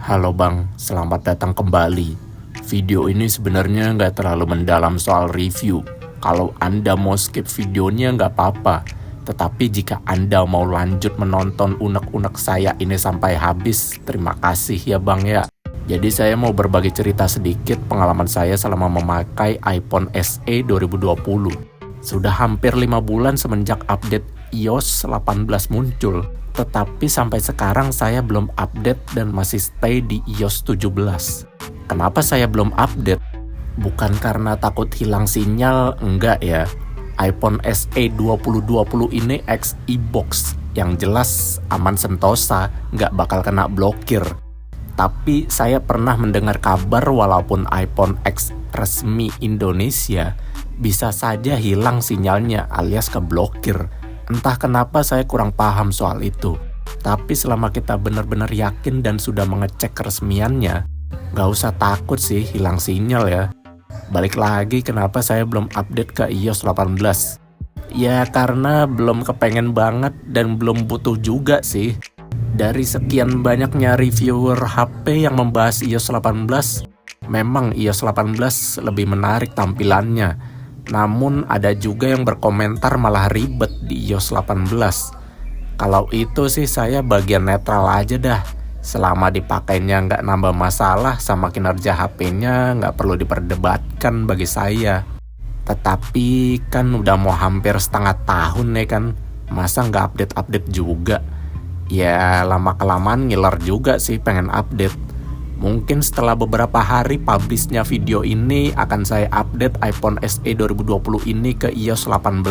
Halo Bang, selamat datang kembali. Video ini sebenarnya nggak terlalu mendalam soal review. Kalau Anda mau skip videonya nggak apa-apa. Tetapi jika Anda mau lanjut menonton unek-unek saya ini sampai habis, terima kasih ya Bang ya. Jadi saya mau berbagi cerita sedikit pengalaman saya selama memakai iPhone SE 2020. Sudah hampir 5 bulan semenjak update iOS 18 muncul. Tetapi sampai sekarang saya belum update dan masih stay di iOS 17. Kenapa saya belum update? Bukan karena takut hilang sinyal, enggak ya. iPhone SE 2020 ini X-E-Box, yang jelas aman sentosa, nggak bakal kena blokir. Tapi saya pernah mendengar kabar walaupun iPhone X resmi Indonesia, bisa saja hilang sinyalnya alias keblokir. Entah kenapa saya kurang paham soal itu. Tapi selama kita benar-benar yakin dan sudah mengecek keresmiannya, gak usah takut sih hilang sinyal ya. Balik lagi kenapa saya belum update ke iOS 18. Ya karena belum kepengen banget dan belum butuh juga sih. Dari sekian banyaknya reviewer HP yang membahas iOS 18, memang iOS 18 lebih menarik tampilannya. Namun ada juga yang berkomentar malah ribet di iOS 18. Kalau itu sih saya bagian netral aja dah. Selama dipakainya nggak nambah masalah sama kinerja HP-nya nggak perlu diperdebatkan bagi saya. Tetapi kan udah mau hampir setengah tahun ya kan. Masa nggak update-update juga? Ya lama-kelamaan ngiler juga sih pengen update. Mungkin setelah beberapa hari publishnya video ini akan saya update iPhone SE 2020 ini ke iOS 18.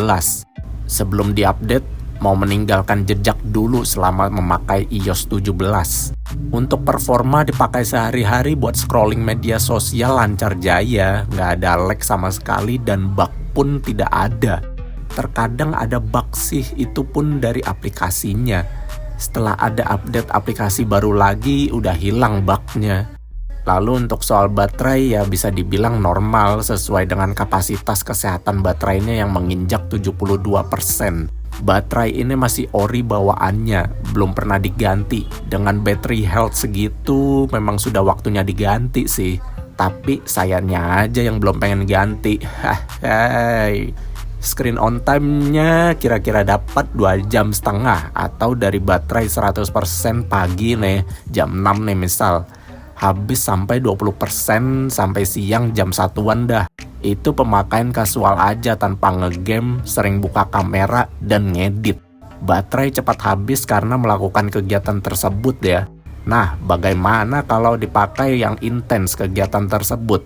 Sebelum diupdate, mau meninggalkan jejak dulu selama memakai iOS 17. Untuk performa dipakai sehari-hari buat scrolling media sosial lancar jaya, nggak ada lag sama sekali dan bug pun tidak ada. Terkadang ada bug sih, itu pun dari aplikasinya. Setelah ada update aplikasi baru lagi, udah hilang bugnya. Lalu untuk soal baterai ya bisa dibilang normal sesuai dengan kapasitas kesehatan baterainya yang menginjak 72%. Baterai ini masih ori bawaannya, belum pernah diganti. Dengan battery health segitu memang sudah waktunya diganti sih. Tapi sayangnya aja yang belum pengen ganti. Hai. Screen on time-nya kira-kira dapat 2,5 jam atau dari baterai 100% pagi nih, jam 6 nih misal. Habis sampai 20% sampai siang jam 1-an dah. Itu pemakaian kasual aja tanpa ngegame, sering buka kamera dan ngedit. Baterai cepat habis karena melakukan kegiatan tersebut ya. Nah, bagaimana kalau dipakai yang intens kegiatan tersebut?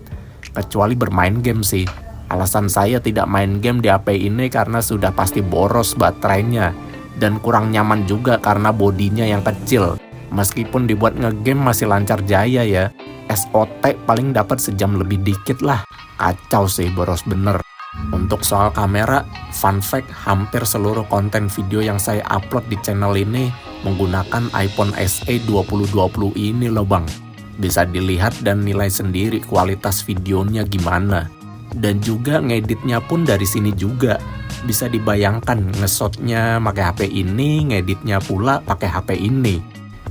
Kecuali bermain game sih. Alasan saya tidak main game di HP ini karena sudah pasti boros baterainya. Dan kurang nyaman juga karena bodinya yang kecil. Meskipun dibuat ngegame masih lancar jaya ya. SOT paling dapat sejam lebih dikit lah. Kacau sih, boros bener. Untuk soal kamera, fun fact, hampir seluruh konten video yang saya upload di channel ini menggunakan iPhone SE 2020 ini loh bang. Bisa dilihat dan nilai sendiri kualitas videonya gimana. Dan juga ngeditnya pun dari sini juga. Bisa dibayangkan nge-shotnya pakai HP ini, ngeditnya pula pakai HP ini.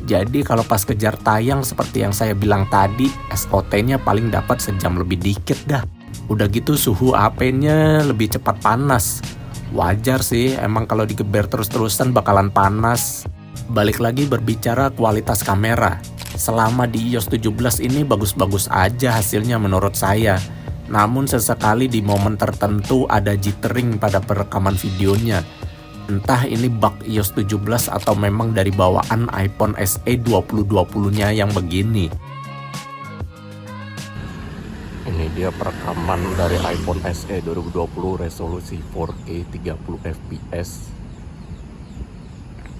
Jadi kalau pas kejar tayang seperti yang saya bilang tadi, SOT-nya paling dapat sejam lebih dikit dah. Udah gitu suhu HP-nya lebih cepat panas. Wajar sih, emang kalau digeber terus-terusan bakalan panas. Balik lagi berbicara kualitas kamera. Selama di iOS 17 ini bagus-bagus aja hasilnya menurut saya. Namun sesekali di momen tertentu ada jittering pada perekaman videonya. Entah ini bug iOS 17 atau memang dari bawaan iPhone SE 2020-nya yang begini. Ini dia perekaman dari iPhone SE 2020 resolusi 4K 30 fps.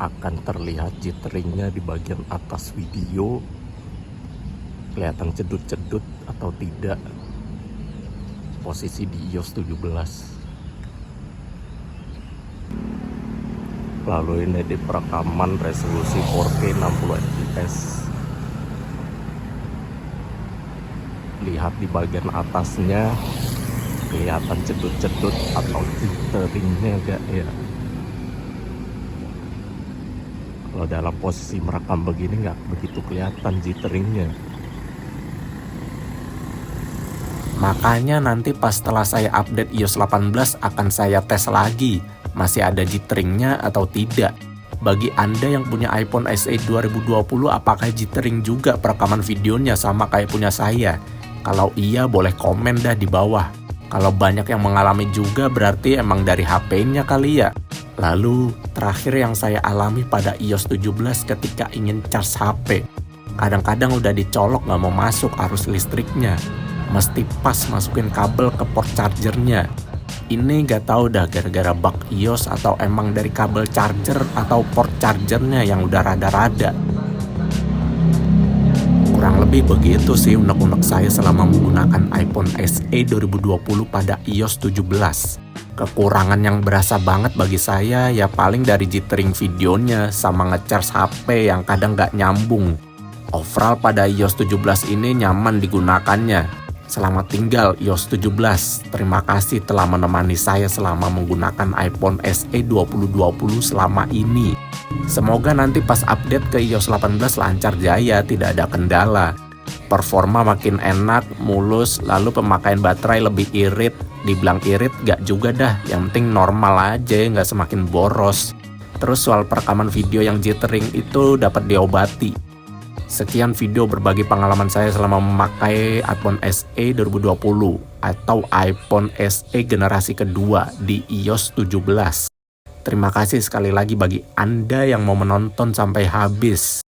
Akan terlihat jitteringnya di bagian atas video. Kelihatan cedut-cedut atau tidak. Posisi di iOS 17. Lalu ini di perekaman resolusi 4K 60 fps. Lihat di bagian atasnya kelihatan cedut-cedut atau jitteringnya gak ya. Kalau dalam posisi merekam begini nggak begitu kelihatan jitteringnya. Makanya nanti pas setelah saya update iOS 18 akan saya tes lagi masih ada jitteringnya atau tidak. Bagi Anda yang punya iPhone SE 2020, apakah jittering juga perekaman videonya sama kayak punya saya? Kalau iya boleh komen dah di bawah. Kalau banyak yang mengalami juga berarti emang dari HP-nya kali ya. Lalu terakhir yang saya alami pada iOS 17 ketika ingin charge HP. Kadang-kadang udah dicolok nggak mau masuk arus listriknya. Mesti pas masukin kabel ke port chargernya. Ini gak tahu dah gara-gara bug iOS atau emang dari kabel charger atau port chargernya yang udah rada-rada. Kurang lebih begitu sih unek-unek saya selama menggunakan iPhone SE 2020 pada iOS 17. Kekurangan yang berasa banget bagi saya ya paling dari jittering videonya sama ngecharge HP yang kadang gak nyambung. Overall pada iOS 17 ini nyaman digunakannya. Selamat tinggal iOS 17. Terima kasih telah menemani saya selama menggunakan iPhone SE 2020 selama ini. Semoga nanti pas update ke iOS 18 lancar jaya, tidak ada kendala. Performa makin enak, mulus, lalu pemakaian baterai lebih irit. Dibilang irit gak juga dah, yang penting normal aja, gak semakin boros. Terus soal perekaman video yang jittering itu dapat diobati. Sekian video berbagi pengalaman saya selama memakai iPhone SE 2020 atau iPhone SE generasi kedua di iOS 17. Terima kasih sekali lagi bagi Anda yang mau menonton sampai habis.